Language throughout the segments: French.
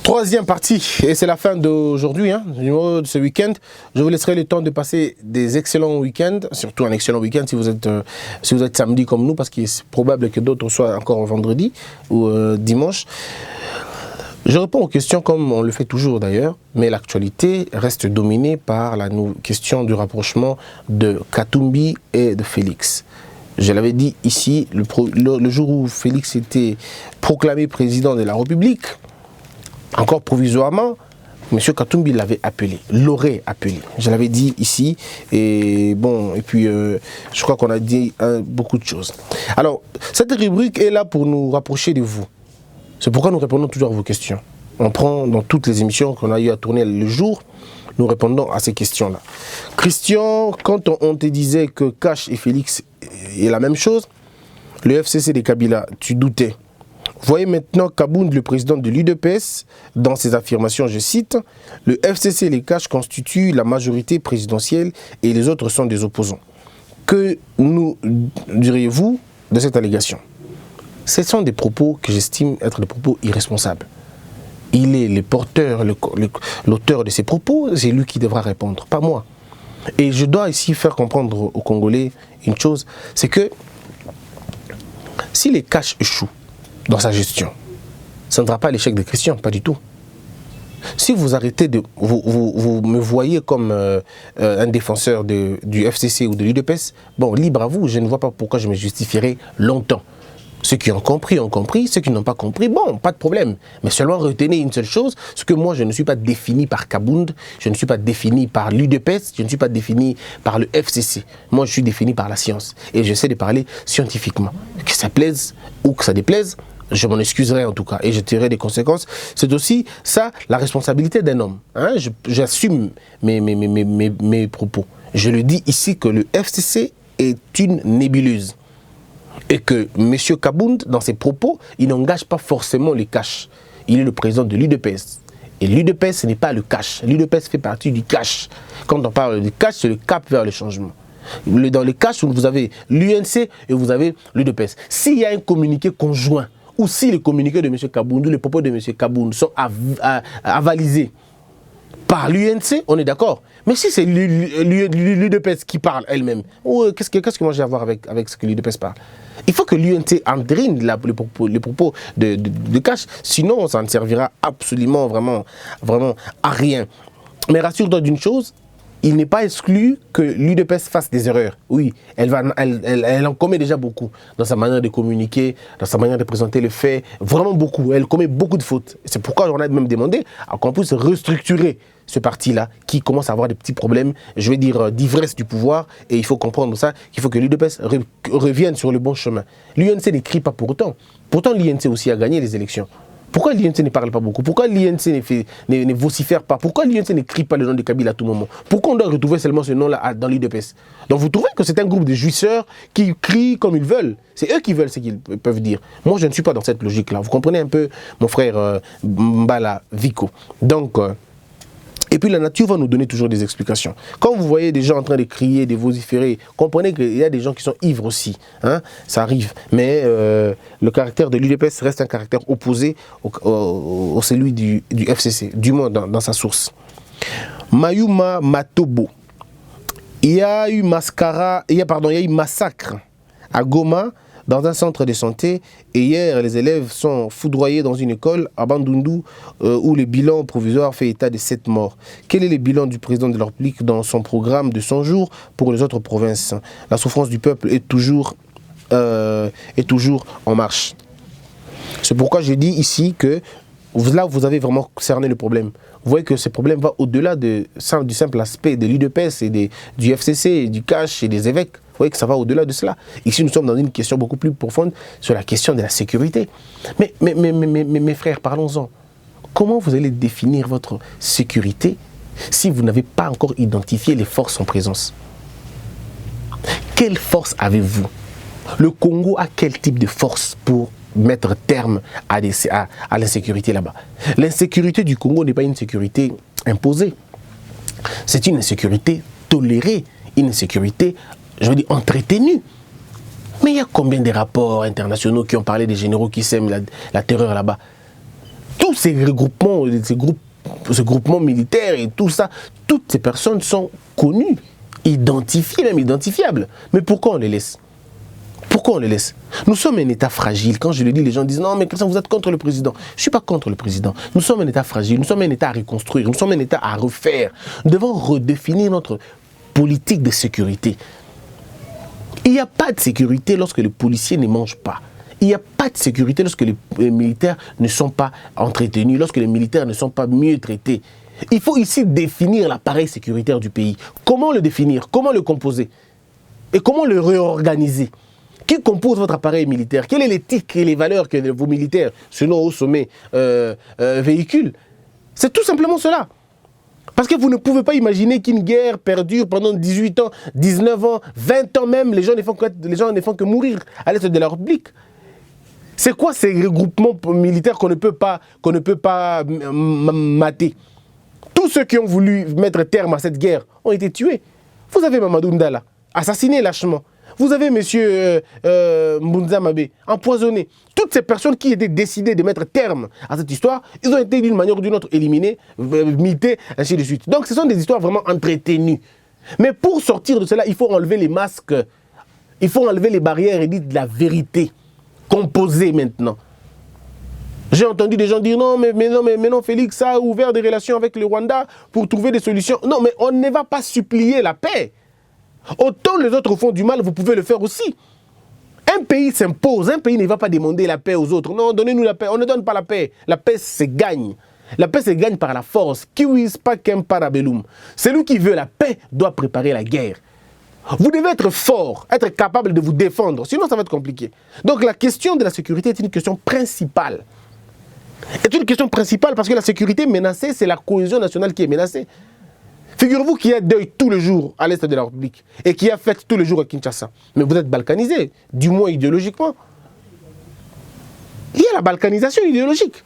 Troisième partie, et c'est la fin d'aujourd'hui, de ce week-end. Je vous laisserai le temps de passer des excellents week-ends, surtout un excellent week-end si vous êtes samedi comme nous, parce qu'il est probable que d'autres soient encore vendredi ou dimanche. Je réponds aux questions comme on le fait toujours d'ailleurs, mais l'actualité reste dominée par la question du rapprochement de Katumbi et de Félix. Je l'avais dit ici, le jour où Félix était proclamé président de la République, encore provisoirement, M. Katumbi l'avait appelé, l'aurait appelé. Je l'avais dit ici, et bon, et puis je crois qu'on a dit beaucoup de choses. Alors, cette rubrique est là pour nous rapprocher de vous. C'est pourquoi nous répondons toujours à vos questions. On prend dans toutes les émissions qu'on a eu à tourner le jour, nous répondons à ces questions-là. Christian, quand on te disait que Cash et Félix est la même chose, le FCC des Kabila, tu doutais. Voyez maintenant Kabound, le président de l'UDPS, dans ses affirmations, je cite, « Le FCC et les Cash constituent la majorité présidentielle et les autres sont des opposants. » Que nous diriez-vous de cette allégation? Ce sont des propos que j'estime être des propos irresponsables. Il est le porteur, l'auteur de ces propos, c'est lui qui devra répondre, pas moi. Et je dois ici faire comprendre aux Congolais une chose, c'est que si les Cash échouent dans sa gestion, ça ne sera pas l'échec de Christian, pas du tout. Si vous arrêtez de... Vous me voyez comme un défenseur du FCC ou de l'UDPS, bon, libre à vous, je ne vois pas pourquoi je me justifierai longtemps. Ceux qui ont compris, ceux qui n'ont pas compris, bon, pas de problème. Mais seulement retenez une seule chose, c'est que moi, je ne suis pas défini par Kabound, je ne suis pas défini par l'UDPS, je ne suis pas défini par le FCC. Moi, je suis défini par la science. Et j'essaie de parler scientifiquement. Que ça plaise ou que ça déplaise, je m'en excuserai en tout cas et je tirerai des conséquences. C'est aussi ça, la responsabilité d'un homme. J'assume mes propos. Je le dis ici que le FCC est une nébuleuse. Et que M. Kabound, dans ses propos, il n'engage pas forcément les Cash. Il est le président de l'UDPS. Et l'UDPS, ce n'est pas le cash. L'UDPS fait partie du cash. Quand on parle du cash, c'est le cap vers le changement. Dans le cash, vous avez l'UNC et vous avez l'UDPS. S'il y a un communiqué conjoint, ou si les communiqués de M. Kabound ou les propos de M. Kabound sont avalisés par l'UNC, on est d'accord. Mais si c'est l'UDPS qui parle elle-même, qu'est-ce que moi j'ai à voir avec ce que l'UDPS parle? Il faut que l'UNC entérine les propos de Cash, sinon ça ne servira absolument vraiment à rien. Mais rassure-toi d'une chose, il n'est pas exclu que l'UDPS fasse des erreurs. Oui, elle en commet déjà beaucoup dans sa manière de communiquer, dans sa manière de présenter les faits, vraiment beaucoup. Elle commet beaucoup de fautes. C'est pourquoi on a même demandé qu'on puisse restructurer ce parti-là qui commence à avoir des petits problèmes, je vais dire d'ivresse du pouvoir, et il faut comprendre ça, qu'il faut que l'UDPS revienne sur le bon chemin. L'UNC n'écrit pas pour autant. Pourtant l'UNC aussi a gagné les élections. Pourquoi l'INC ne parle pas beaucoup? Pourquoi l'INC ne vocifère pas? Pourquoi l'INC n'écrit pas le nom de Kabila à tout moment? Pourquoi on doit retrouver seulement ce nom-là dans l'UDPS? Donc vous trouvez que c'est un groupe de jouisseurs qui crient comme ils veulent? C'est eux qui veulent ce qu'ils peuvent dire. Moi, je ne suis pas dans cette logique-là. Vous comprenez un peu, mon frère Mbala Vico. Donc... Et puis la nature va nous donner toujours des explications. Quand vous voyez des gens en train de crier, de vociférer, comprenez qu'il y a des gens qui sont ivres aussi. Ça arrive. Mais le caractère de l'UDPS reste un caractère opposé au celui du FCC, du moins dans sa source. Mayuma Matobo. Il y a eu massacre à Goma, dans un centre de santé, et hier les élèves sont foudroyés dans une école à Bandundu où le bilan provisoire fait état de 7 morts. Quel est le bilan du président de la République dans son programme de 100 jours pour les autres provinces? La souffrance du peuple est toujours en marche. C'est pourquoi je dis ici que là vous avez vraiment cerné le problème. Vous voyez que ce problème va au-delà du simple aspect de l'UDPS et du FCC, du cash et des évêques. Vous voyez que ça va au-delà de cela. Ici, nous sommes dans une question beaucoup plus profonde sur la question de la sécurité. Mais mes frères, parlons-en. Comment vous allez définir votre sécurité si vous n'avez pas encore identifié les forces en présence? Quelle force avez-vous? Le Congo a quel type de force pour mettre terme à l'insécurité là-bas? L'insécurité du Congo n'est pas une sécurité imposée. C'est une insécurité tolérée, une insécurité, je veux dire, entretenue. Mais il y a combien de rapports internationaux qui ont parlé des généraux qui sèment la terreur là-bas? tous ces regroupements, ce groupement militaire et tout ça, toutes ces personnes sont connues, identifiées, même identifiables. Mais pourquoi on les laisse? Pourquoi on les laisse? Nous sommes un État fragile. Quand je le dis, les gens disent non, mais Christian, vous êtes contre le président. Je ne suis pas contre le président. Nous sommes un État fragile, nous sommes un État à reconstruire, nous sommes un État à refaire. Nous devons redéfinir notre politique de sécurité. Il n'y a pas de sécurité lorsque les policiers ne mangent pas. Il n'y a pas de sécurité lorsque les militaires ne sont pas entretenus, lorsque les militaires ne sont pas mieux traités. Il faut ici définir l'appareil sécuritaire du pays. Comment le définir? Comment le composer? Et comment le réorganiser? Qui compose votre appareil militaire? Quelle est l'éthique et les valeurs que vos militaires, selon au sommet, véhiculent? C'est tout simplement cela. Parce que vous ne pouvez pas imaginer qu'une guerre perdure pendant 18 ans, 19 ans, 20 ans même, les gens ne font que mourir à l'est de la République. C'est quoi ces regroupements militaires qu'on ne peut pas mater? Tous ceux qui ont voulu mettre terme à cette guerre ont été tués. Vous avez Mamadou Ndala, assassiné lâchement. Vous avez M. Mbunza Mabe, empoisonné. Toutes ces personnes qui étaient décidées de mettre terme à cette histoire, ils ont été d'une manière ou d'une autre éliminés, mités, ainsi de suite. Donc ce sont des histoires vraiment entretenues. Mais pour sortir de cela, il faut enlever les masques, il faut enlever les barrières et dire de la vérité, composée maintenant. J'ai entendu des gens dire non, mais non, Félix a ouvert des relations avec le Rwanda pour trouver des solutions. Non, mais on ne va pas supplier la paix. Autant les autres font du mal, vous pouvez le faire aussi. Un pays s'impose, un pays ne va pas demander la paix aux autres. Non, donnez-nous la paix. On ne donne pas la paix. La paix se gagne. La paix se gagne par la force. Kiwis pacem parabellum. Celui qui veut la paix doit préparer la guerre. Vous devez être fort, être capable de vous défendre. Sinon, ça va être compliqué. Donc, la question de la sécurité est une question principale. C'est une question principale parce que la sécurité menacée, c'est la cohésion nationale qui est menacée. Figurez-vous qu'il y a deuil tous les jours à l'est de la République et qu'il y a fête tous les jours à Kinshasa. Mais vous êtes balkanisé, du moins idéologiquement. Il y a la balkanisation idéologique.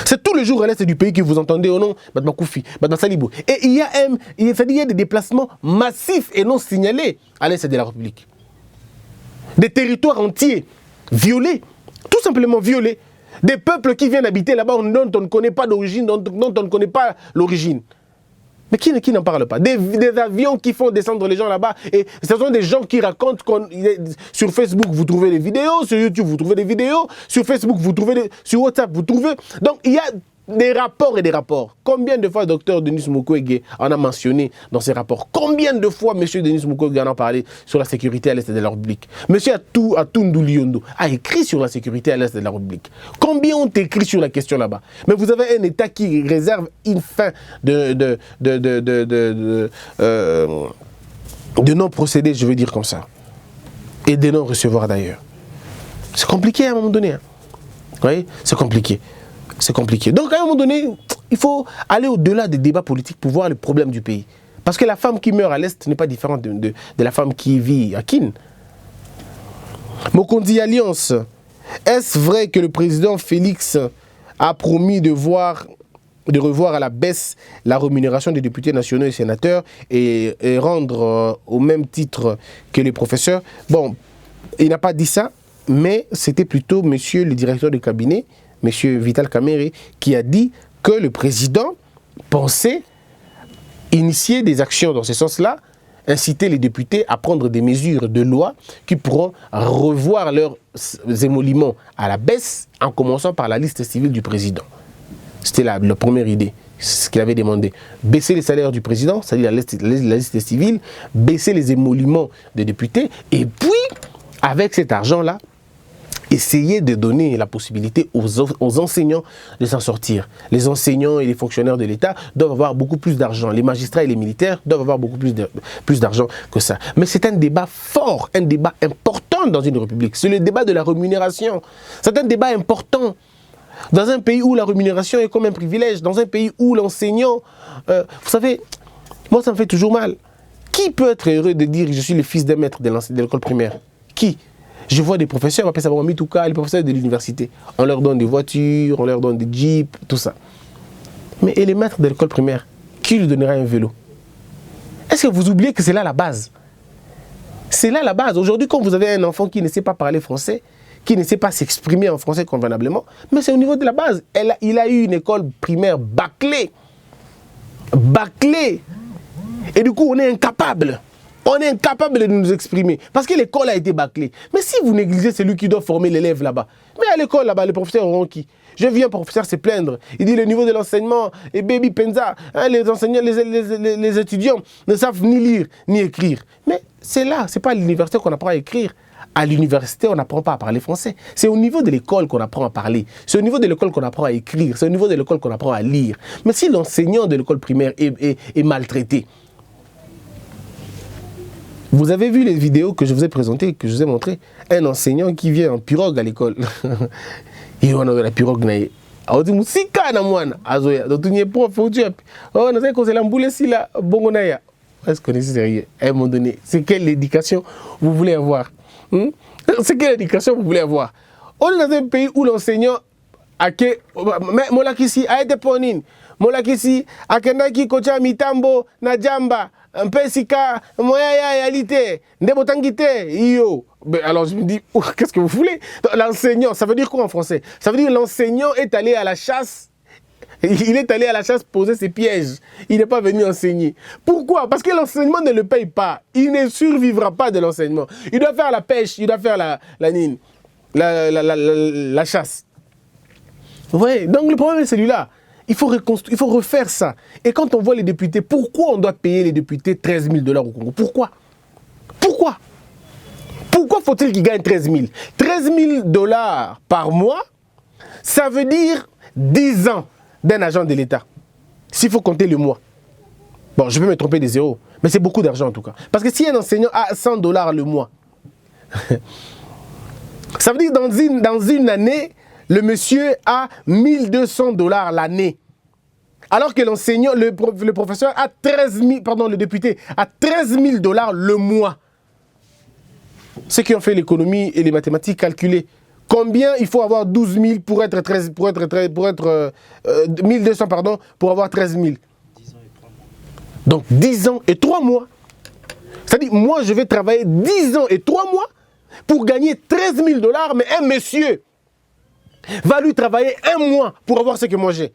C'est tous les jours à l'est du pays que vous entendez au nom de Bakoufi, de Salibou. Et il y a des déplacements massifs et non signalés à l'est de la République. Des territoires entiers violés, tout simplement violés. Des peuples qui viennent habiter là-bas dont on ne connaît pas d'origine, dont on ne connaît pas l'origine. Mais qui n'en parle pas? Des avions qui font descendre les gens là-bas. Et ce sont des gens qui racontent sur Facebook, vous trouvez des vidéos. Sur YouTube, vous trouvez des vidéos. Sur Facebook, vous trouvez sur WhatsApp, vous trouvez. Donc, il y a des rapports et des rapports. Combien de fois le docteur Denis Mukwege en a mentionné dans ses rapports? Combien de fois M. Denis Mukwege en a parlé sur la sécurité à l'est de la République? M. Atundu Liondo a écrit sur la sécurité à l'est de la République. Combien ont écrit sur la question là-bas? Mais vous avez un État qui réserve une fin de non-procédés, je veux dire comme ça. Et de non-recevoir d'ailleurs. C'est compliqué à un moment donné. Hein. Vous voyez? C'est compliqué. C'est compliqué. Donc, à un moment donné, il faut aller au-delà des débats politiques pour voir les problèmes du pays. Parce que la femme qui meurt à l'Est n'est pas différente de la femme qui vit à Kin. Mokondi Alliance, est-ce vrai que le président Félix a promis de revoir à la baisse la rémunération des députés nationaux et sénateurs et rendre au même titre que les professeurs? Bon, il n'a pas dit ça, mais c'était plutôt monsieur le directeur du cabinet, M. Vital Kamerhe, qui a dit que le président pensait initier des actions dans ce sens-là, inciter les députés à prendre des mesures de loi qui pourront revoir leurs émoluments à la baisse, en commençant par la liste civile du président. C'était la première idée, ce qu'il avait demandé. Baisser les salaires du président, c'est-à-dire la liste civile, baisser les émoluments des députés, et puis, avec cet argent-là, essayer de donner la possibilité aux enseignants de s'en sortir. Les enseignants et les fonctionnaires de l'État doivent avoir beaucoup plus d'argent. Les magistrats et les militaires doivent avoir beaucoup plus d'argent que ça. Mais c'est un débat fort, un débat important dans une république. C'est le débat de la rémunération. C'est un débat important. Dans un pays où la rémunération est comme un privilège, dans un pays où l'enseignant... vous savez, moi ça me fait toujours mal. Qui peut être heureux de dire « je suis le fils d'un maître de l'école primaire » ? Qui ? Je vois des professeurs, on appelle ça Mitouka, les professeurs de l'université. On leur donne des voitures, on leur donne des jeeps, tout ça. Mais et les maîtres de l'école primaire, qui lui donnera un vélo? Est-ce que vous oubliez que c'est là la base? C'est là la base. Aujourd'hui, quand vous avez un enfant qui ne sait pas parler français, qui ne sait pas s'exprimer en français convenablement, mais c'est au niveau de la base. Il a eu une école primaire bâclée. Bâclée. Et du coup, on est incapable. On est incapable de nous exprimer. Parce que l'école a été bâclée. Mais si vous négligez celui qui doit former l'élève là-bas, mais à l'école là-bas, les professeurs auront qui? Je viens, professeur, se plaindre. Il dit le niveau de l'enseignement est baby penza. Hein, les enseignants, les étudiants ne savent ni lire ni écrire. Mais c'est là, c'est pas à l'université qu'on apprend à écrire. À l'université, on n'apprend pas à parler français. C'est au niveau de l'école qu'on apprend à parler. C'est au niveau de l'école qu'on apprend à écrire. C'est au niveau de l'école qu'on apprend à lire. Mais si l'enseignant de l'école primaire est maltraité, vous avez vu les vidéos que je vous ai présentées, que je vous ai montrées. Un enseignant qui vient en pirogue à l'école. Et on a la pirogue naïe. On dit musika na mwana azoya. Donc tu n'y es pas foutu. Oh, on a dit que c'est l'amboule si là bon naya. Est-ce que c'est sérieux? À un moment donné, c'est quelle éducation vous voulez avoir? C'est quelle éducation vous voulez avoir? On est dans un pays où l'enseignant a que molakisi a été ponine. Molakisi a kendaki kocha mitambo na jamba. Un peu sika moya yalité. Ndebotangite iyo. Alors je me dis, oh, qu'est-ce que vous voulez? L'enseignant, ça veut dire quoi en français? Ça veut dire que l'enseignant est allé à la chasse. Il est allé à la chasse poser ses pièges. Il n'est pas venu enseigner. Pourquoi? Parce que l'enseignement ne le paye pas. Il ne survivra pas de l'enseignement. Il doit faire la pêche, il doit faire la chasse. Vous voyez? Donc le problème est celui-là. Il faut refaire ça. Et quand on voit les députés, pourquoi on doit payer les députés 13 000 $ au Congo? Pourquoi? Pourquoi? Pourquoi faut-il qu'ils gagnent 13 000? 13 000 $ par mois, ça veut dire 10 ans d'un agent de l'État. S'il faut compter le mois. Bon, je peux me tromper des zéros, mais c'est beaucoup d'argent en tout cas. Parce que si un enseignant a 100 $ le mois, ça veut dire dans une année, le monsieur a 1200 $ l'année. Alors que l'enseignant, le professeur a 13 000, pardon, le député a 13 000 $ le mois. Ceux qui ont fait l'économie et les mathématiques calculées, combien il faut avoir 12 000 pour être 1200 pardon, pour avoir 13 000. 10 ans et 3 mois. Donc 10 ans et 3 mois. C'est-à-dire, moi je vais travailler 10 ans et 3 mois pour gagner 13 000 $, mais un monsieur va lui travailler 1 mois pour avoir ce que moi j'ai.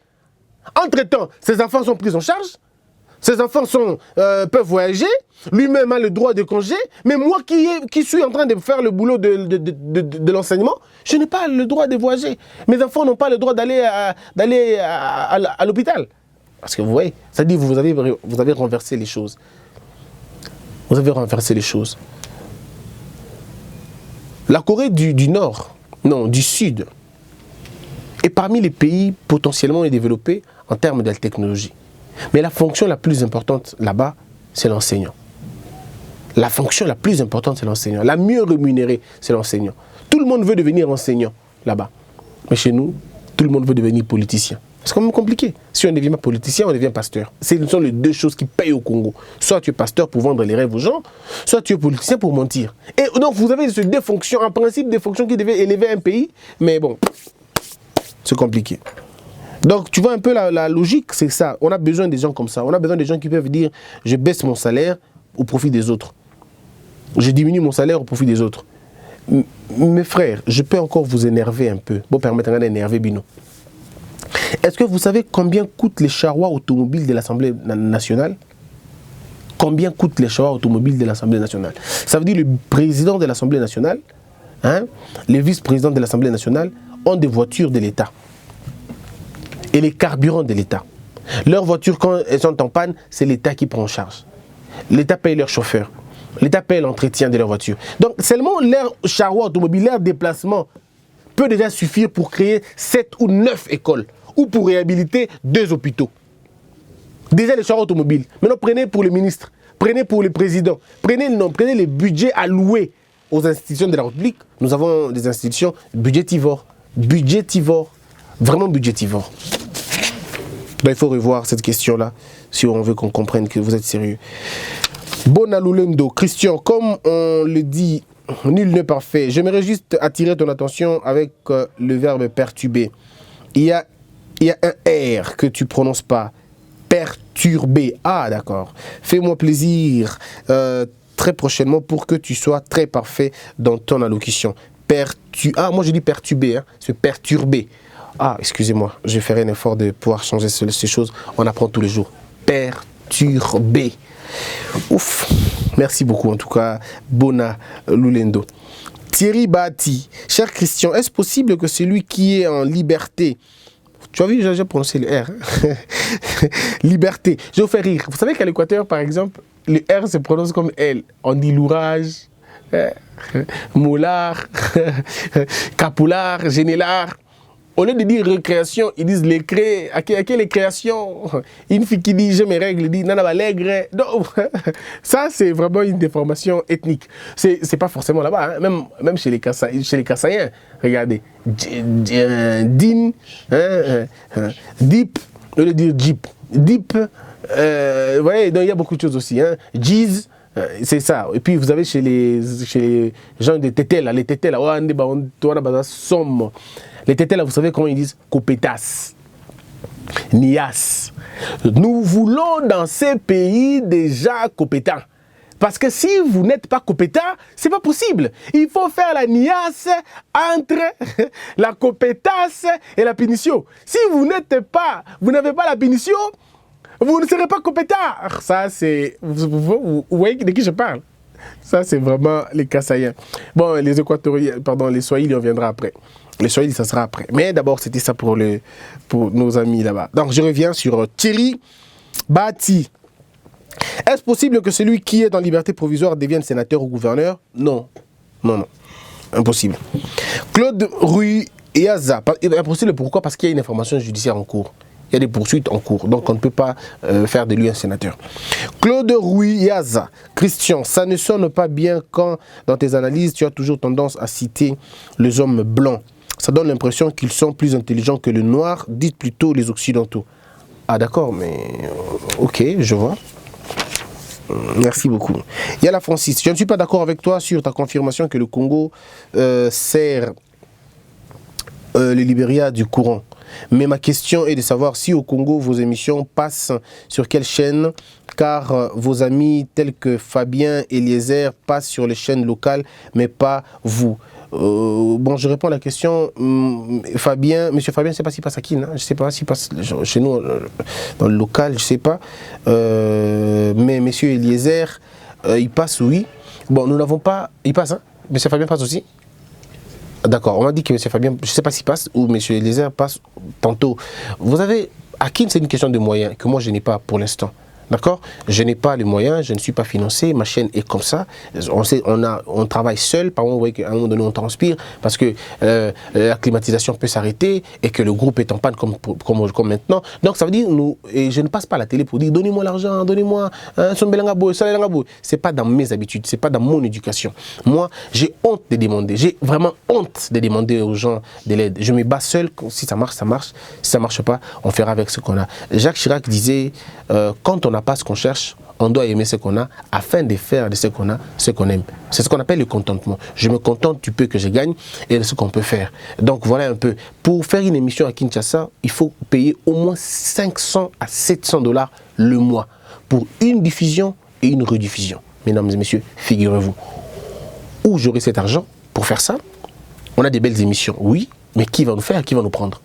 Entre-temps, ses enfants sont pris en charge. Ses enfants peuvent voyager, lui-même a le droit de congé, mais moi qui suis en train de faire le boulot de l'enseignement, je n'ai pas le droit de voyager. Mes enfants n'ont pas le droit d'aller à l'hôpital. Parce que vous voyez, ça dit vous avez renversé les choses. Vous avez renversé les choses. La Corée du Sud, est parmi les pays potentiellement développés en termes de technologie. Mais la fonction la plus importante là-bas, c'est l'enseignant. La fonction la plus importante, c'est l'enseignant. La mieux rémunérée, c'est l'enseignant. Tout le monde veut devenir enseignant là-bas. Mais chez nous, tout le monde veut devenir politicien. C'est quand même compliqué. Si on ne devient pas politicien, on devient pasteur. Ce sont les deux choses qui payent au Congo. Soit tu es pasteur pour vendre les rêves aux gens, soit tu es politicien pour mentir. Et donc vous avez ces deux fonctions, en principe des fonctions qui devaient élever un pays, mais bon, c'est compliqué. Donc, tu vois un peu la logique, c'est ça. On a besoin des gens comme ça. On a besoin des gens qui peuvent dire, je baisse mon salaire au profit des autres. Je diminue mon salaire au profit des autres. Mes frères, je peux encore vous énerver un peu. Bon, permettez-moi d'énerver Bino. Est-ce que vous savez combien coûtent les charrois automobiles de l'Assemblée nationale? Combien coûtent les charrois automobiles de l'Assemblée nationale? Ça veut dire le président de l'Assemblée nationale, les vice-présidents de l'Assemblée nationale ont des voitures de l'État. Et les carburants de l'État. Leurs voitures, quand elles sont en panne, c'est l'État qui prend en charge. L'État paye leurs chauffeurs. L'État paye l'entretien de leurs voitures. Donc, seulement leur charroi automobile, leur déplacement peut déjà suffire pour créer 7 ou 9 écoles ou pour réhabiliter 2 hôpitaux. Déjà les charrois automobiles. Maintenant, prenez pour les ministres, prenez pour les présidents, prenez les budgets alloués aux institutions de la République. Nous avons des institutions budgétivores. Vraiment budgétivores. Donc, il faut revoir cette question-là si on veut qu'on comprenne que vous êtes sérieux. Bonalulendo, Christian, comme on le dit, nul n'est parfait. J'aimerais juste attirer ton attention avec le verbe perturber. Il y a un R que tu ne prononces pas. Perturber. Ah, d'accord. Fais-moi plaisir très prochainement pour que tu sois très parfait dans ton allocution. Ah, moi je dis perturber, hein. C'est perturber. Ah, excusez-moi, je vais faire un effort de pouvoir changer ces choses. On apprend tous les jours. Perturber. Ouf. Merci beaucoup, en tout cas, Bona Lulendo. Thierry Bati, cher Christian, est-ce possible que celui qui est en liberté, tu as vu, j'ai prononcé le R, hein? Liberté, je vais vous faire rire. Vous savez qu'à l'Équateur, par exemple, le R se prononce comme L. On dit lourage, moulard, capoulard, génélar. Au lieu de dire récréation, ils disent les cré. À quelle création? Une fille qui dit je me règle, dit nana balègre. Non, ça c'est vraiment une déformation ethnique. C'est pas forcément là-bas, hein. Même chez les Kassaïens. Regardez, din, dip, au lieu de dire jeep, dip. Vous voyez, donc il y a beaucoup de choses aussi. Hein. Jeez. C'est ça. Et puis vous avez chez les gens de Tété, là, les Tété, là, les Tété, là, vous savez comment ils disent? Copetas, Nias. Nous voulons dans ces pays déjà compétents. Parce que si vous n'êtes pas compétent, c'est pas possible. Il faut faire la niasse entre la compétence et la punition. Si vous n'avez pas la punition, vous ne serez pas compétent. Ça, c'est... Vous voyez de qui je parle? Ça, c'est vraiment les Kassaïens. Bon, les Équatoriens, pardon, les Swahili, on viendra après. Les Swahili, ça sera après. Mais d'abord, c'était ça pour nos amis là-bas. Donc, je reviens sur Thierry Bati. Est-ce possible que celui qui est en liberté provisoire devienne sénateur ou gouverneur? Non. Non, non. Impossible. Claude Ruyaza. Impossible, pourquoi? Parce qu'il y a une information judiciaire en cours. Il y a des poursuites en cours, donc on ne peut pas faire de lui un sénateur. Claude Ruyaza, Christian, ça ne sonne pas bien quand dans tes analyses, tu as toujours tendance à citer les hommes blancs. Ça donne l'impression qu'ils sont plus intelligents que le noir, dites plutôt les occidentaux. Ah d'accord, mais ok, je vois. Merci beaucoup. Il y a la Francis. Je ne suis pas d'accord avec toi sur ta confirmation que le Congo sert le Libéria du courant. Mais ma question est de savoir si au Congo, vos émissions passent sur quelle chaîne, car vos amis tels que Fabien et Eliezer passent sur les chaînes locales, mais pas vous. Bon, je réponds à la question. Fabien, monsieur Fabien, je ne sais pas s'il passe à Kin, hein, je ne sais pas s'il passe chez nous, dans le local, je ne sais pas. Mais monsieur Eliezer, il passe, oui. Bon, nous n'avons pas... Il passe, hein? Monsieur Fabien passe aussi? D'accord, on m'a dit que M. Fabien, je ne sais pas s'il passe ou M. Eliezer passe tantôt. Vous avez, à qui c'est une question de moyens que moi je n'ai pas pour l'instant. D'accord? Je n'ai pas les moyens, je ne suis pas financé, ma chaîne est comme ça. On travaille seul, par exemple, vous voyez qu'à un moment donné on transpire parce que la climatisation peut s'arrêter et que le groupe est en panne comme maintenant. Donc ça veut dire, et je ne passe pas à la télé pour dire donnez-moi l'argent, donnez-moi c'est pas dans mes habitudes, c'est pas dans mon éducation. Moi, j'ai honte de demander, j'ai vraiment honte de demander aux gens de l'aide. Je me bats seul, si ça marche, ça marche. Si ça ne marche pas, on fera avec ce qu'on a. Jacques Chirac disait, quand on n'a pas ce qu'on cherche, on doit aimer ce qu'on a afin de faire de ce qu'on a ce qu'on aime. C'est ce qu'on appelle le contentement. Je me contente du peu que je gagne et de ce qu'on peut faire. Donc voilà un peu. Pour faire une émission à Kinshasa, il faut payer au moins 500 à 700 $ le mois pour une diffusion et une rediffusion. Mesdames et messieurs, figurez-vous. Où j'aurai cet argent pour faire ça? On a des belles émissions, oui, mais qui va nous faire? Qui va nous prendre?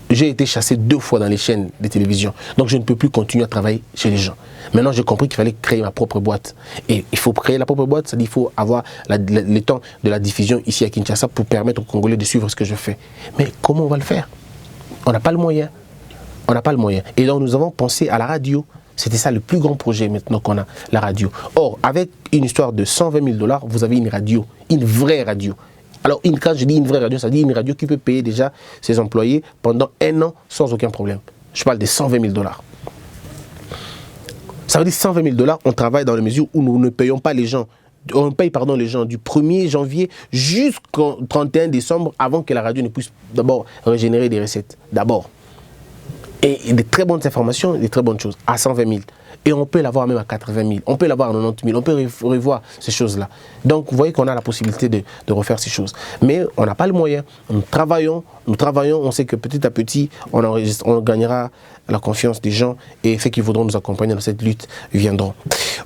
J'ai été chassé 2 fois dans les chaînes de télévision. Donc je ne peux plus continuer à travailler chez les gens. Maintenant, j'ai compris qu'il fallait créer ma propre boîte. Et il faut créer la propre boîte, c'est-à-dire qu'il faut avoir le temps de la diffusion ici à Kinshasa pour permettre aux Congolais de suivre ce que je fais. Mais comment on va le faire? On n'a pas le moyen. On n'a pas le moyen. Et donc nous avons pensé à la radio. C'était ça le plus grand projet maintenant qu'on a, la radio. Or, avec une histoire de 120 000 $, vous avez une radio, une vraie radio. Alors, quand je dis une vraie radio, ça dit une radio qui peut payer déjà ses employés pendant 1 an sans aucun problème. Je parle de 120 000 $. Ça veut dire 120 000 $, on travaille dans la mesure où nous ne payons pas les gens. On paye les gens du 1er janvier jusqu'au 31 décembre avant que la radio ne puisse d'abord régénérer des recettes. D'abord. Et des très bonnes informations, des très bonnes choses à 120 000. Et on peut l'avoir même à 80 000, on peut l'avoir à 90 000, on peut revoir ces choses-là. Donc vous voyez qu'on a la possibilité de refaire ces choses. Mais on n'a pas le moyen. Nous travaillons, on sait que petit à petit, on gagnera la confiance des gens et ceux qui voudront nous accompagner dans cette lutte viendront.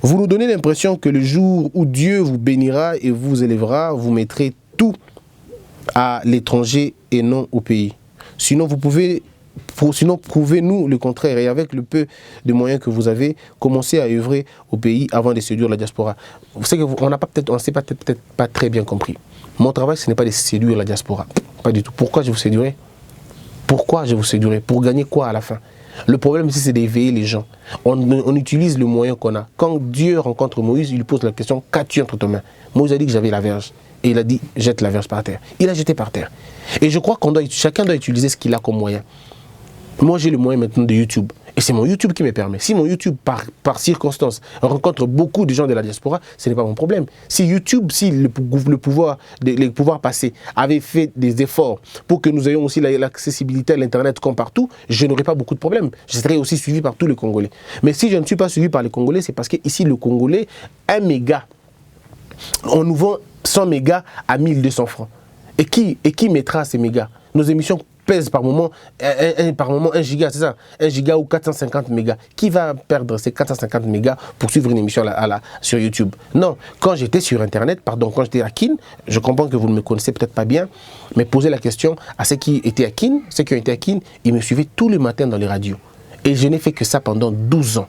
Vous nous donnez l'impression que le jour où Dieu vous bénira et vous élèvera, vous mettrez tout à l'étranger et non au pays. Sinon, prouvez-nous le contraire. Et avec le peu de moyens que vous avez, commencez à œuvrer au pays avant de séduire la diaspora. Vous savez qu'on n'a pas on s'est peut-être pas très bien compris. Mon travail, ce n'est pas de séduire la diaspora. Pas du tout. Pourquoi je vous séduirais? Pourquoi je vous séduirais? Pour gagner quoi à la fin? Le problème ici, c'est d'éveiller les gens. On utilise le moyen qu'on a. Quand Dieu rencontre Moïse, il lui pose la question, qu'as-tu entre tes mains? Moïse a dit que j'avais la verge. Et il a dit, jette la verge par terre. Il a jeté par terre. Et je crois chacun doit utiliser ce qu'il a comme moyen. Moi, j'ai le moyen maintenant de YouTube. Et c'est mon YouTube qui me permet. Si mon YouTube, par circonstance, rencontre beaucoup de gens de la diaspora, ce n'est pas mon problème. Si YouTube, si les pouvoirs passés avaient fait des efforts pour que nous ayons aussi l'accessibilité à l'Internet comme partout, je n'aurais pas beaucoup de problèmes. Je serais aussi suivi par tous les Congolais. Mais si je ne suis pas suivi par les Congolais, c'est parce qu'ici, le Congolais, 1 méga, on nous vend 100 mégas à 1200 francs. Et qui mettra ces mégas? Nos émissions pèsent par moment 1 giga, c'est ça? 1 giga ou 450 mégas. Qui va perdre ces 450 mégas pour suivre une émission sur YouTube? Non. Quand j'étais sur Internet, quand j'étais à Kin, je comprends que vous ne me connaissez peut-être pas bien, mais posez la question à ceux qui étaient à Kin. Ceux qui ont été à Kin, ils me suivaient tous les matins dans les radios. Et je n'ai fait que ça pendant 12 ans.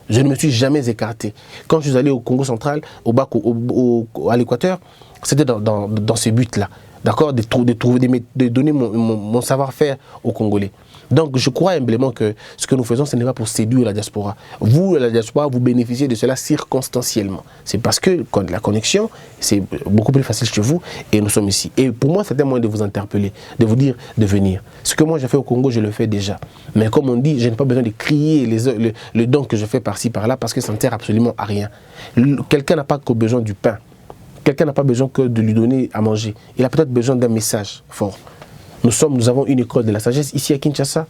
Je ne me suis jamais écarté. Quand je suis allé au Congo central, à l'Équateur, c'était dans ce but-là. D'accord, de donner mon savoir-faire aux Congolais. Donc, je crois humblement que ce que nous faisons, ce n'est pas pour séduire la diaspora. Vous, la diaspora, vous bénéficiez de cela circonstanciellement. C'est parce que la connexion, c'est beaucoup plus facile chez vous et nous sommes ici. Et pour moi, c'est un moyen de vous interpeller, de vous dire de venir. Ce que moi, j'ai fait au Congo, je le fais déjà. Mais comme on dit, je n'ai pas besoin de crier le don que je fais par-ci, par-là, parce que ça ne sert absolument à rien. Quelqu'un n'a pas que besoin du pain. Quelqu'un n'a pas besoin que de lui donner à manger. Il a peut-être besoin d'un message fort. Nous avons une école de la sagesse ici à Kinshasa.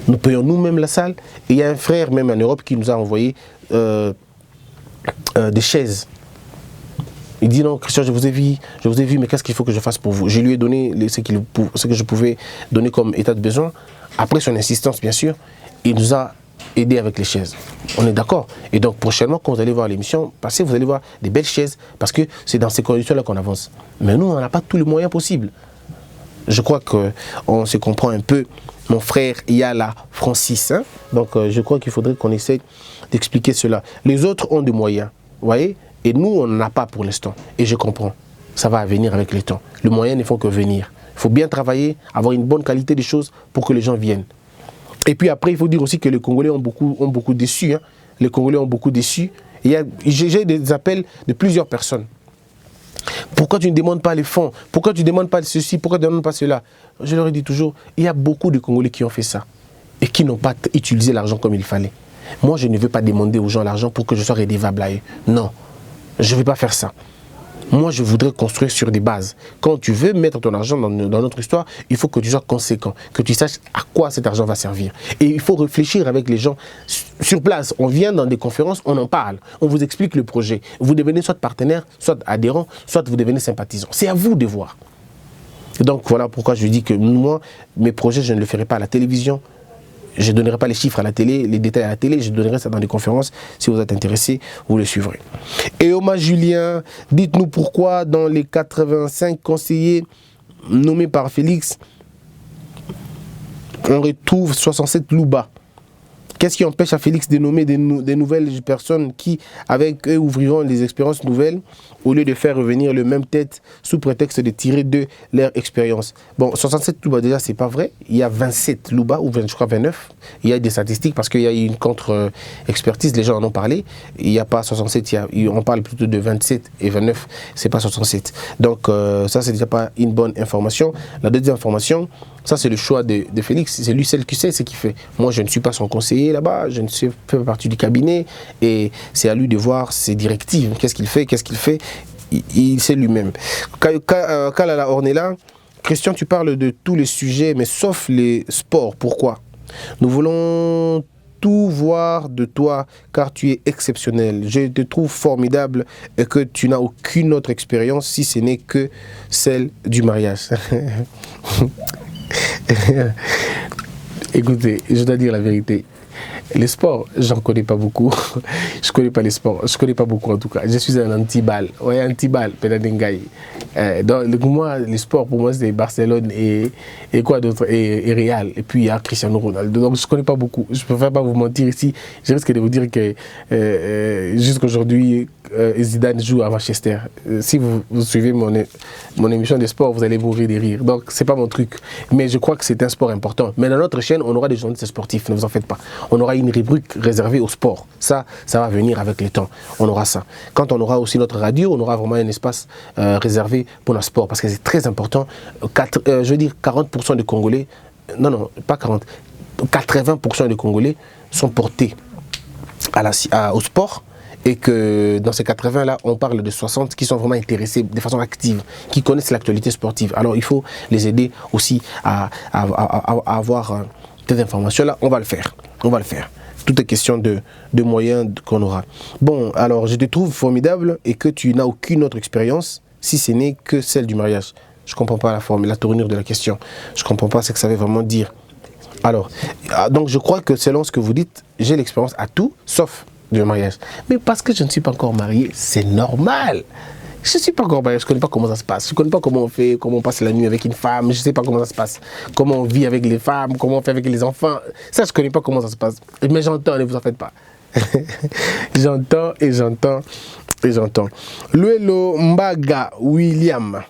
Nous payons nous-mêmes la salle. Et il y a un frère, même en Europe, qui nous a envoyé des chaises. Il dit non, Christian, je vous ai vu, mais qu'est-ce qu'il faut que je fasse pour vous? Je lui ai donné ce que je pouvais donner comme état de besoin. Après son insistance, bien sûr, il nous a aider avec les chaises. On est d'accord. Et donc prochainement, quand vous allez voir l'émission passer, vous allez voir des belles chaises parce que c'est dans ces conditions-là qu'on avance. Mais nous, on n'a pas tous les moyens possibles. Je crois qu'on se comprend un peu. Mon frère Yala Francis. Hein? Donc je crois qu'il faudrait qu'on essaie d'expliquer cela. Les autres ont des moyens. Vous voyez? Et nous, on n'en a pas pour l'instant. Et je comprends. Ça va venir avec le temps. Les moyens ne font que venir. Il faut bien travailler, avoir une bonne qualité des choses pour que les gens viennent. Et puis après, il faut dire aussi que les Congolais ont beaucoup déçu. Hein. Les Congolais ont beaucoup déçu. J'ai des appels de plusieurs personnes. Pourquoi tu ne demandes pas les fonds? Pourquoi tu ne demandes pas ceci? Pourquoi tu ne demandes pas cela? Je leur ai dit toujours, il y a beaucoup de Congolais qui ont fait ça et qui n'ont pas utilisé l'argent comme il fallait. Moi, je ne veux pas demander aux gens l'argent pour que je sois redevable à eux. Non, je ne vais pas faire ça. Moi, je voudrais construire sur des bases. Quand tu veux mettre ton argent dans notre histoire, il faut que tu sois conséquent, que tu saches à quoi cet argent va servir. Et il faut réfléchir avec les gens sur place. On vient dans des conférences, on en parle, on vous explique le projet. Vous devenez soit partenaire, soit adhérent, soit vous devenez sympathisant. C'est à vous de voir. Et donc, voilà pourquoi je dis que moi, mes projets, je ne le ferai pas à la télévision. Je ne donnerai pas les chiffres à la télé, les détails à la télé, je donnerai ça dans des conférences. Si vous êtes intéressé, vous le suivrez. Et Oma Julien, dites-nous pourquoi dans les 85 conseillers nommés par Félix, on retrouve 67 louba. Qu'est-ce qui empêche à Félix de nommer des nouvelles personnes qui, avec eux, ouvriront des expériences nouvelles au lieu de faire revenir le même tête sous prétexte de tirer de leur expérience? Bon, 67 louba, déjà, c'est pas vrai. Il y a 27 louba, ou je crois 29. Il y a des statistiques parce qu'il y a eu une contre-expertise, les gens en ont parlé. Il n'y a pas 67, on parle plutôt de 27 et 29, c'est pas 67. Donc, ça, c'est déjà pas une bonne information. La deuxième information, ça, c'est le choix de Félix. C'est lui, celle qui sait ce qu'il fait. Moi, je ne suis pas son conseiller là-bas. Je ne fais pas partie du cabinet. Et c'est à lui de voir ses directives. Qu'est-ce qu'il fait? Il sait lui-même. Kalala Ornella, Christian, tu parles de tous les sujets, mais sauf les sports. Pourquoi? Nous voulons tout voir de toi, car tu es exceptionnel. Je te trouve formidable et que tu n'as aucune autre expérience, si ce n'est que celle du mariage. Écoutez, je dois dire la vérité. Les sports, j'en connais pas beaucoup. Je connais pas les sports. Je connais pas beaucoup en tout cas. Je suis un anti-balle. Ouais, anti-balle, Penadengaï. Donc moi, les sports, pour moi, c'est Barcelone et quoi d'autre et Real. Et puis il y a Cristiano Ronaldo. Donc je connais pas beaucoup. Je préfère pas vous mentir ici. Je risque de vous dire que jusqu'aujourd'hui, Zidane joue à Manchester. Si vous suivez mon émission de sport, vous allez mourir de rire. Donc c'est pas mon truc. Mais je crois que c'est un sport important. Mais dans notre chaîne, on aura des journalistes sportifs. Ne vous en faites pas. On aura une rubrique réservée au sport. Ça va venir avec le temps. On aura ça. Quand on aura aussi notre radio, on aura vraiment un espace réservé pour le sport. Parce que c'est très important. Je veux dire 40% des Congolais, non, pas 40, 80% des Congolais sont portés au sport. Et que dans ces 80-là, on parle de 60 qui sont vraiment intéressés de façon active, qui connaissent l'actualité sportive. Alors il faut les aider aussi à avoir des informations-là. On va le faire. On va le faire. Tout est question de moyens qu'on aura. Bon, alors je te trouve formidable et que tu n'as aucune autre expérience si ce n'est que celle du mariage. Je ne comprends pas la forme, la tournure de la question. Je ne comprends pas ce que ça veut vraiment dire. Alors, donc je crois que selon ce que vous dites, j'ai l'expérience à tout, sauf du mariage. Mais parce que je ne suis pas encore marié, c'est normal. Je ne suis pas encore marié, je ne connais pas comment ça se passe. Je ne connais pas comment on fait, comment on passe la nuit avec une femme. Je ne sais pas comment ça se passe. Comment on vit avec les femmes, comment on fait avec les enfants. Ça, je ne connais pas comment ça se passe. Mais j'entends, ne vous en faites pas. J'entends et j'entends et j'entends. Luelo Mbaga William.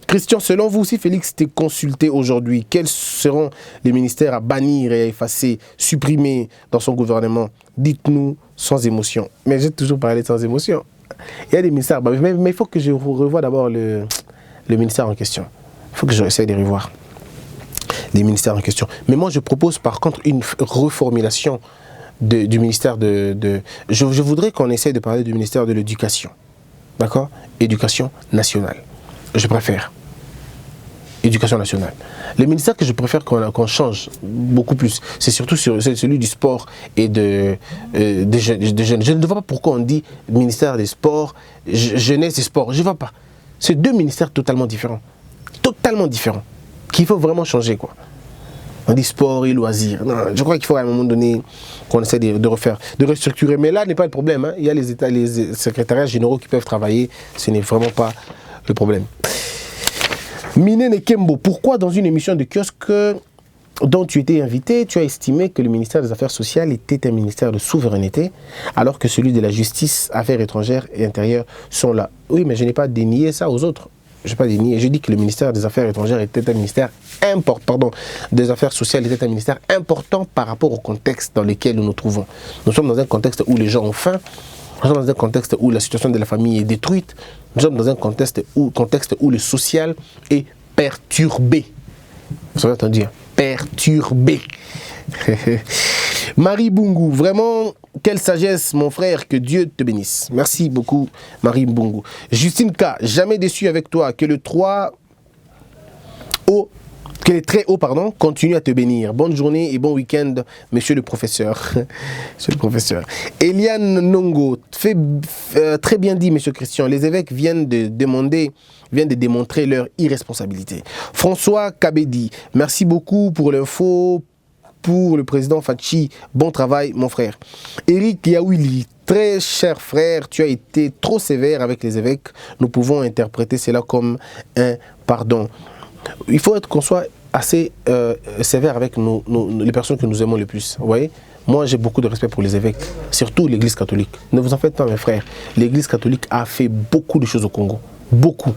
Christian, selon vous, si Félix t'est consulté aujourd'hui, quels seront les ministères à bannir et à effacer, supprimer dans son gouvernement? Dites-nous sans émotion. Mais j'ai toujours parlé sans émotion. Il y a des ministères, mais il faut que je revoie d'abord le ministère en question. Il faut que j'essaie de revoir les ministères en question. Mais moi, je propose par contre une reformulation du ministère je voudrais qu'on essaie de parler du ministère de l'éducation. D'accord? Éducation nationale. Je préfère. Éducation nationale. Le ministère que je préfère qu'on change beaucoup plus, c'est surtout celui du sport et des jeunes. Je ne vois pas pourquoi on dit ministère des sports, jeunesse et sport. Je ne vois pas. C'est deux ministères totalement différents. Totalement différents. Qu'il faut vraiment changer, quoi. On dit sport et loisirs. Non, je crois qu'il faut à un moment donné qu'on essaie de refaire, de restructurer. Mais là n'est pas le problème. Hein. Il y a les secrétariats généraux qui peuvent travailler. Ce n'est vraiment pas le problème. Minen Kembo, pourquoi dans une émission de kiosque dont tu étais invité, tu as estimé que le ministère des Affaires sociales était un ministère de souveraineté, alors que celui de la justice, affaires étrangères et intérieures sont là? Oui, mais je n'ai pas dénié ça aux autres. Je n'ai pas dénié. Je dis que le ministère des Affaires étrangères était un ministère important, pardon, des Affaires sociales était un ministère important par rapport au contexte dans lequel nous nous trouvons. Nous sommes dans un contexte où les gens ont faim. Nous sommes dans un contexte où la situation de la famille est détruite. Nous sommes dans un contexte où le social est perturbé. Vous savez entendu, hein? Perturbé. Marie Bungu, vraiment, quelle sagesse, mon frère, que Dieu te bénisse. Merci beaucoup, Marie Bungu. Justine K, jamais déçu avec toi, que les très hauts, continuent à te bénir. Bonne journée et bon week-end, monsieur le professeur. Monsieur le professeur. Eliane Nongo, très bien dit, monsieur Christian. Les évêques viennent de démontrer leur irresponsabilité. François Kabedi, merci beaucoup pour l'info. Pour le président Fachi, bon travail, mon frère. Eric Yaouli, très cher frère, tu as été trop sévère avec les évêques. Nous pouvons interpréter cela comme un pardon. Il faut qu'on soit assez sévère avec les personnes que nous aimons le plus. Vous voyez, moi j'ai beaucoup de respect pour les évêques, surtout l'église catholique. Ne vous en faites pas, mes frères. L'église catholique a fait beaucoup de choses au Congo. Beaucoup.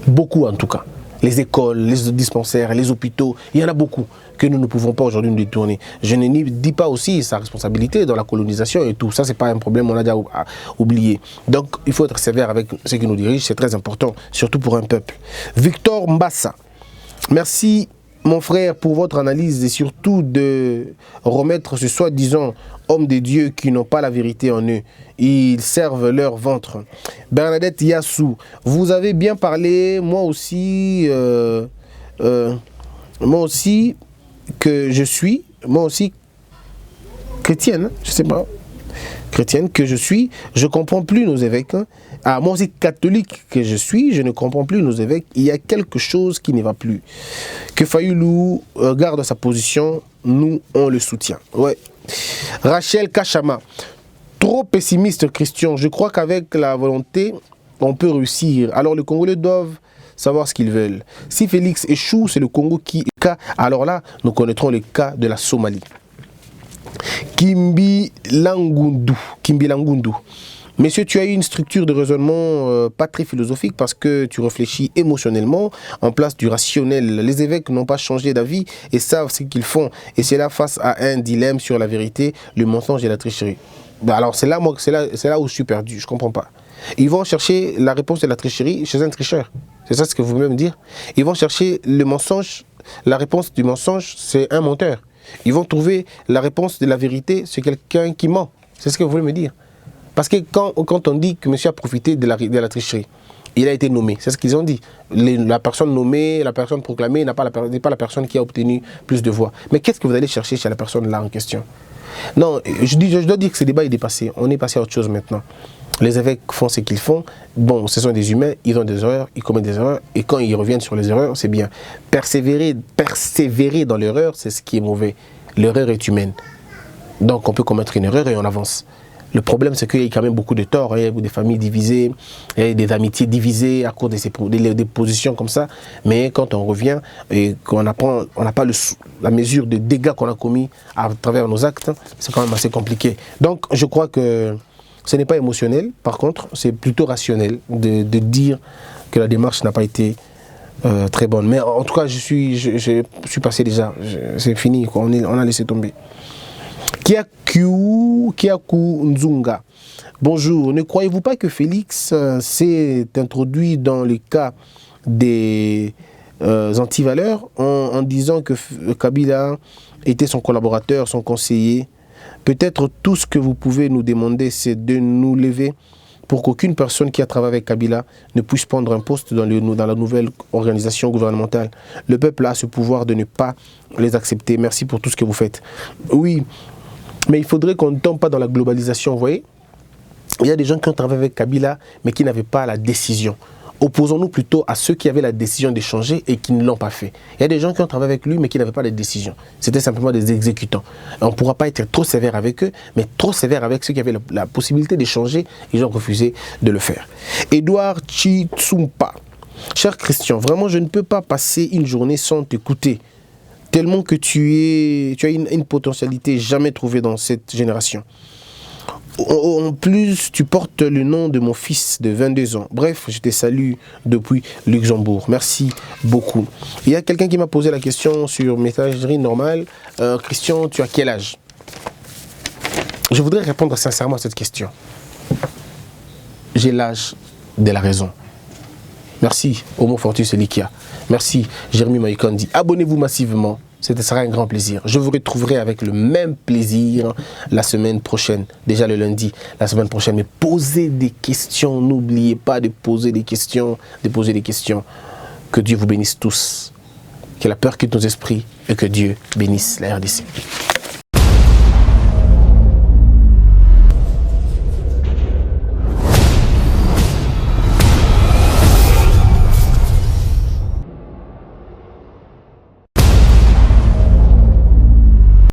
Beaucoup en tout cas. Les écoles, les dispensaires, les hôpitaux, il y en a beaucoup que nous ne pouvons pas aujourd'hui nous détourner. Je ne dis pas aussi sa responsabilité dans la colonisation et tout. Ça, c'est pas un problème, on a déjà oublié. Donc, il faut être sévère avec ceux qui nous dirigent, c'est très important, surtout pour un peuple. Victor Mbassa, merci mon frère pour votre analyse et surtout de remettre ce soi-disant hommes de Dieu qui n'ont pas la vérité en eux. Ils servent leur ventre. Bernadette Yassou, vous avez bien parlé, moi aussi que je suis, moi aussi chrétienne, je sais pas, chrétienne que je suis, je comprends plus nos évêques. Ah, moi aussi catholique que je suis, je ne comprends plus nos évêques. Il y a quelque chose qui ne va plus. Que Fayoulou garde sa position nous, on le soutient. Ouais. Rachel Kachama. Trop pessimiste, Christian. Je crois qu'avec la volonté, on peut réussir. Alors, les Congolais doivent savoir ce qu'ils veulent. Si Félix échoue, c'est le Congo qui est cas. Alors là, nous connaîtrons le cas de la Somalie. Kimbi Langundu. Monsieur, tu as eu une structure de raisonnement pas très philosophique parce que tu réfléchis émotionnellement en place du rationnel. Les évêques n'ont pas changé d'avis et savent ce qu'ils font. Et c'est là face à un dilemme sur la vérité, le mensonge et la tricherie. Alors c'est là où je suis perdu, je ne comprends pas. Ils vont chercher la réponse de la tricherie chez un tricheur. C'est ça ce que vous voulez me dire? Ils vont chercher le mensonge, la réponse du mensonge, c'est un menteur. Ils vont trouver la réponse de la vérité, c'est quelqu'un qui ment. C'est ce que vous voulez me dire? Parce que quand on dit que monsieur a profité de la tricherie, il a été nommé, c'est ce qu'ils ont dit. La personne nommée, la personne proclamée n'est pas la personne qui a obtenu plus de voix. Mais qu'est-ce que vous allez chercher chez la personne là en question? Non, je dois dire que ce débat est dépassé. On est passé à autre chose maintenant. Les évêques font ce qu'ils font. Bon, ce sont des humains, ils ont des erreurs, ils commettent des erreurs. Et quand ils reviennent sur les erreurs, c'est bien. Persévérer dans l'erreur, c'est ce qui est mauvais. L'erreur est humaine. Donc on peut commettre une erreur et on avance. Le problème, c'est qu'il y a quand même beaucoup de torts. Il y a des familles divisées, il y a des amitiés divisées à cause des positions comme ça. Mais quand on revient et qu'on n'a pas la mesure des dégâts qu'on a commis à travers nos actes, c'est quand même assez compliqué. Donc, je crois que ce n'est pas émotionnel. Par contre, c'est plutôt rationnel de dire que la démarche n'a pas été très bonne. Mais en tout cas, je suis passé déjà. C'est fini, quoi. On a laissé tomber. Kiaku Nzunga. Bonjour, ne croyez-vous pas que Félix s'est introduit dans le cas des antivaleurs en disant que Kabila était son collaborateur, son conseiller? Peut-être tout ce que vous pouvez nous demander, c'est de nous lever pour qu'aucune personne qui a travaillé avec Kabila ne puisse prendre un poste dans la nouvelle organisation gouvernementale. Le peuple a ce pouvoir de ne pas les accepter. Merci pour tout ce que vous faites. Oui, mais il faudrait qu'on ne tombe pas dans la globalisation, vous voyez. Il y a des gens qui ont travaillé avec Kabila, mais qui n'avaient pas la décision. Opposons-nous plutôt à ceux qui avaient la décision d'échanger et qui ne l'ont pas fait. Il y a des gens qui ont travaillé avec lui, mais qui n'avaient pas de décision. C'était simplement des exécutants. On ne pourra pas être trop sévère avec eux, mais trop sévère avec ceux qui avaient la possibilité d'échanger. Ils ont refusé de le faire. Edouard Chitsumpa. Cher Christian, vraiment, je ne peux pas passer une journée sans t'écouter. Tellement que tu as une potentialité jamais trouvée dans cette génération. En plus, tu portes le nom de mon fils de 22 ans. Bref, je te salue depuis Luxembourg. Merci beaucoup. Il y a quelqu'un qui m'a posé la question sur messagerie normale. Christian, tu as quel âge? Je voudrais répondre sincèrement à cette question. J'ai l'âge de la raison. Merci, Homo Fortus Elikia. Merci, Jérémy Maïkondi. Abonnez-vous massivement. Ce sera un grand plaisir. Je vous retrouverai avec le même plaisir la semaine prochaine. Déjà le lundi, la semaine prochaine. Mais posez des questions. N'oubliez pas de poser des questions. Que Dieu vous bénisse tous. Que la peur quitte nos esprits et que Dieu bénisse la RDC.